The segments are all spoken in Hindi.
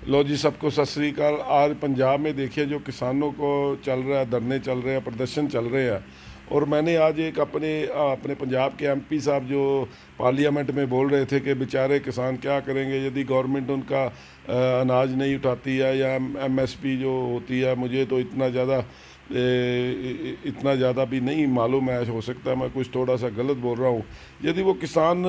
लो जी, सबको सत श्री अकाल। आज पंजाब में देखिए जो किसानों को चल रहा है, धरने चल रहे हैं, प्रदर्शन चल रहे हैं। और मैंने आज एक अपने पंजाब के एमपी साहब जो पार्लियामेंट में बोल रहे थे कि बेचारे किसान क्या करेंगे यदि गवर्नमेंट उनका अनाज नहीं उठाती है या एमएसपी जो होती है। मुझे तो इतना ज़्यादा भी नहीं मालूम है, हो सकता है मैं कुछ थोड़ा सा गलत बोल रहा हूँ। यदि वो किसान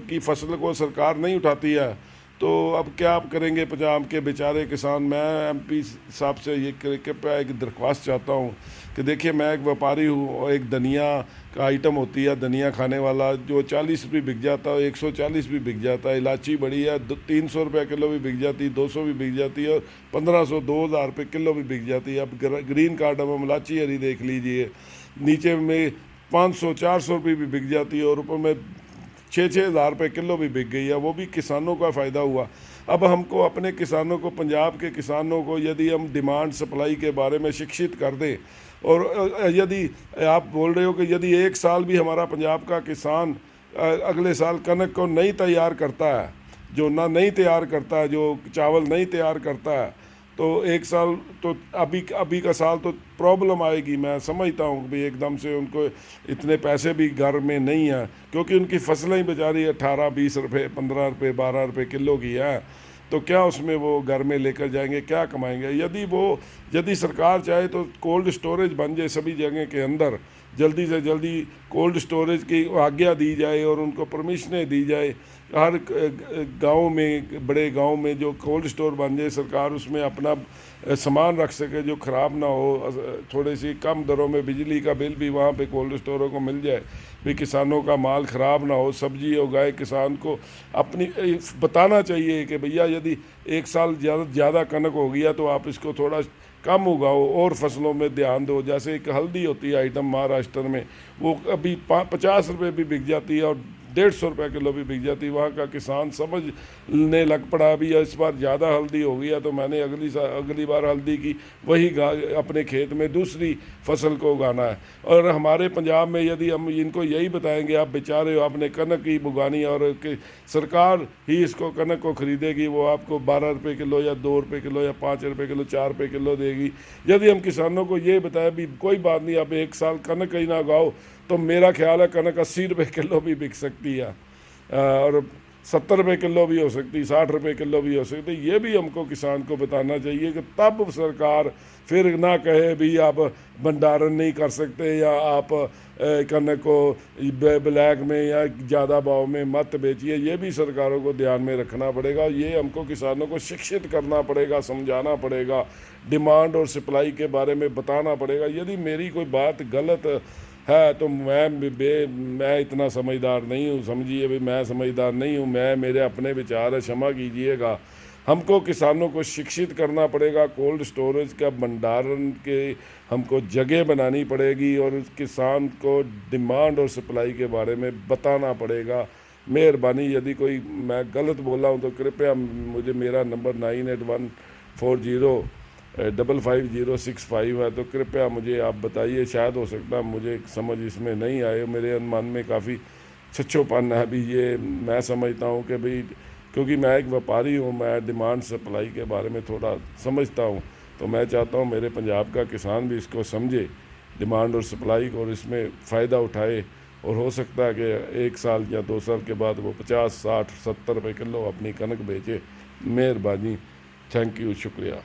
की फसल को सरकार नहीं उठाती है तो अब क्या आप करेंगे पंजाब के बेचारे किसान। मैं एमपी साहब से ये कृपया एक दरख्वास्त चाहता हूँ कि देखिए, मैं एक व्यापारी हूँ और एक धनिया का आइटम होती है, धनिया खाने वाला, जो 40 भी बिक जाता है, 140 भी बिक जाता है। इलायची बड़ी है, 300 रुपये किलो भी बिक जाती है, 200 भी बिक जाती है और 1500 2000 रुपये किलो भी बिक जाती है। अब ग्रीन कार्ड में इलायची हरी देख लीजिए, नीचे में 500 400 रुपये भी बिक जाती है और ऊपर में 6-6 हज़ार रुपये किलो भी बिक गई है। वो भी किसानों का फ़ायदा हुआ। अब हमको अपने किसानों को, पंजाब के किसानों को, यदि हम डिमांड सप्लाई के बारे में शिक्षित कर दें और यदि आप बोल रहे हो कि यदि एक साल भी हमारा पंजाब का किसान अगले साल कनक को नहीं तैयार करता है, जो ना नहीं तैयार करता है, जो चावल नहीं तैयार करता है, तो एक साल तो अभी अभी का साल तो प्रॉब्लम आएगी। मैं समझता हूँ कि भाई एकदम से उनको इतने पैसे भी घर में नहीं हैं, क्योंकि उनकी फसलें ही बेचारी 18-20 रुपये, 15 रुपये, 12 रुपये किलो की हैं। तो क्या उसमें वो घर में लेकर जाएंगे, क्या कमाएंगे। यदि सरकार चाहे तो कोल्ड स्टोरेज बन जाए सभी जगह के अंदर, जल्दी से जल्दी कोल्ड स्टोरेज की आज्ञा दी जाए और उनको परमिशनें दी जाए। हर गांव में, बड़े गांव में जो कोल्ड स्टोर बन जाए, सरकार उसमें अपना सामान रख सके जो ख़राब ना हो। थोड़ी सी कम दरों में बिजली का बिल भी वहाँ पे कोल्ड स्टोरों को मिल जाए, भी किसानों का माल ख़राब ना हो। सब्जी उगाए किसान को अपनी बताना चाहिए कि भैया यदि एक साल ज़्यादा कनक हो गया तो आप इसको थोड़ा कम उगाओ और फसलों में ध्यान दो। जैसे एक हल्दी होती है आइटम महाराष्ट्र में, वो अभी 50 रुपये भी बिक जाती है और 150 रुपये किलो भी बिक जाती है। वहाँ का किसान समझने लग पड़ा अभी इस बार ज़्यादा हल्दी हो गई है तो मैंने अगली बार हल्दी की वही अपने खेत में दूसरी फसल को उगाना है। और हमारे पंजाब में यदि हम इनको यही बताएंगे आप बेचारे हो, आपने कनक ही उगानी और सरकार ही इसको कनक को खरीदेगी, वो आपको 12 रुपये किलो या 2 रुपये किलो या 5 रुपये किलो, 4 रुपये किलो देगी। यदि हम किसानों को ये बताएं भी कोई बात नहीं, आप एक साल कनक ही ना उगाओ, तो मेरा ख्याल है कनक 80 रुपये किलो भी बिक सकती है और 70 रुपये किलो भी हो सकती है, 60 रुपये किलो भी हो सकती है। ये भी हमको किसान को बताना चाहिए कि तब सरकार फिर ना कहे भी आप भंडारण नहीं कर सकते या आप कनक को ब्लैक में या ज़्यादा भाव में मत बेचिए। ये भी सरकारों को ध्यान में रखना पड़ेगा। ये हमको किसानों को शिक्षित करना पड़ेगा, समझाना पड़ेगा, डिमांड और सप्लाई के बारे में बताना पड़ेगा। यदि मेरी कोई बात गलत है तो मैं इतना समझदार नहीं हूँ, समझिए भाई, मैं समझदार नहीं हूँ। मेरे अपने विचार है, क्षमा कीजिएगा। हमको किसानों को शिक्षित करना पड़ेगा, कोल्ड स्टोरेज का भंडारण के हमको जगह बनानी पड़ेगी और किसान को डिमांड और सप्लाई के बारे में बताना पड़ेगा। मेहरबानी, यदि कोई मैं गलत बोला हूँ तो कृपया मुझे, मेरा नंबर 9814055065 है, तो कृपया मुझे आप बताइए। शायद हो सकता है मुझे समझ इसमें नहीं आए, मेरे मन में काफ़ी छच्छोपन है अभी। ये मैं समझता हूँ कि भाई, क्योंकि मैं एक व्यापारी हूँ, मैं डिमांड सप्लाई के बारे में थोड़ा समझता हूँ, तो मैं चाहता हूँ मेरे पंजाब का किसान भी इसको समझे, डिमांड और सप्लाई को, और इसमें फ़ायदा उठाए। और हो सकता है कि एक साल या 2 साल के बाद वो 50, 60, 70 रुपये किलो अपनी कनक बेचे। मेहरबानी, थैंक यू, शुक्रिया।